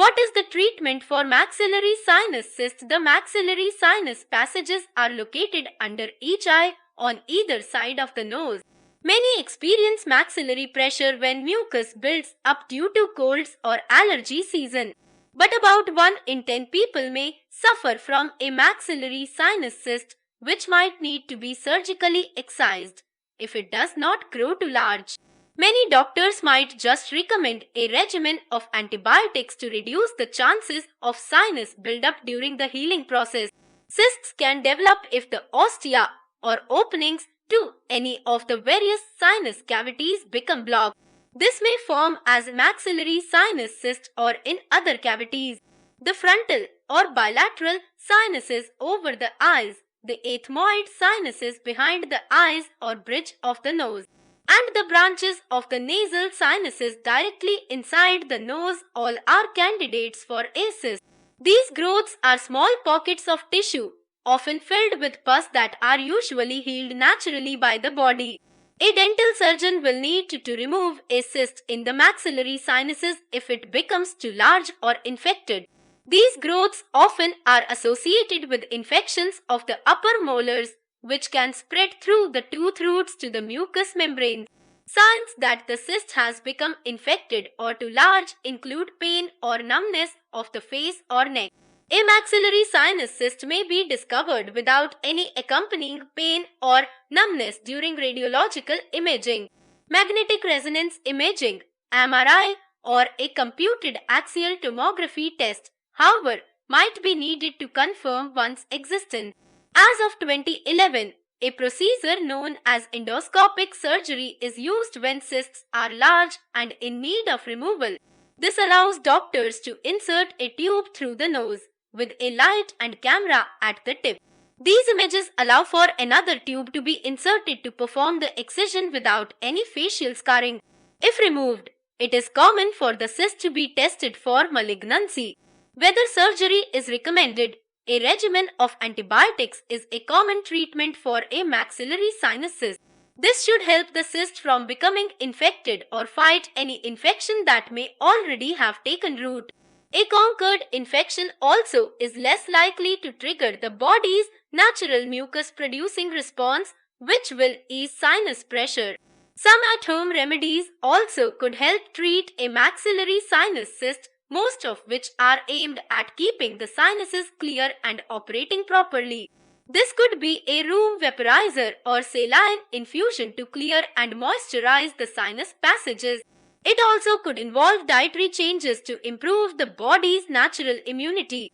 What is the treatment for maxillary sinus cyst? The maxillary sinus passages are located under each eye on either side of the nose. Many experience maxillary pressure when mucus builds up due to colds or allergy season. But about 1 in 10 people may suffer from a maxillary sinus cyst, which might need to be surgically excised if it does not grow too large. Many doctors might just recommend a regimen of antibiotics to reduce the chances of sinus buildup during the healing process. Cysts can develop if the ostia or openings to any of the various sinus cavities become blocked. This may form as maxillary sinus cyst or in other cavities. The frontal or bilateral sinuses over the eyes, the ethmoid sinuses behind the eyes or bridge of the nose, and the branches of the nasal sinuses directly inside the nose all are candidates for a cyst. These growths are small pockets of tissue, often filled with pus that are usually healed naturally by the body. A dental surgeon will need to remove a cyst in the maxillary sinuses if it becomes too large or infected. These growths often are associated with infections of the upper molars, which can spread through the tooth roots to the mucous membrane. Signs that the cyst has become infected or too large include pain or numbness of the face or neck. A maxillary sinus cyst may be discovered without any accompanying pain or numbness during radiological imaging, magnetic resonance imaging, MRI, or a computed axial tomography test, however, might be needed to confirm one's existence. As of 2011, a procedure known as endoscopic surgery is used when cysts are large and in need of removal. This allows doctors to insert a tube through the nose with a light and camera at the tip. These images allow for another tube to be inserted to perform the excision without any facial scarring. If removed, it is common for the cyst to be tested for malignancy. Whether surgery is recommended, a regimen of antibiotics is a common treatment for a maxillary sinus cyst. This should help the cyst from becoming infected or fight any infection that may already have taken root. A conquered infection also is less likely to trigger the body's natural mucus-producing response, which will ease sinus pressure. Some at-home remedies also could help treat a maxillary sinus cyst, most of which are aimed at keeping the sinuses clear and operating properly. This could be a room vaporizer or saline infusion to clear and moisturize the sinus passages. It also could involve dietary changes to improve the body's natural immunity.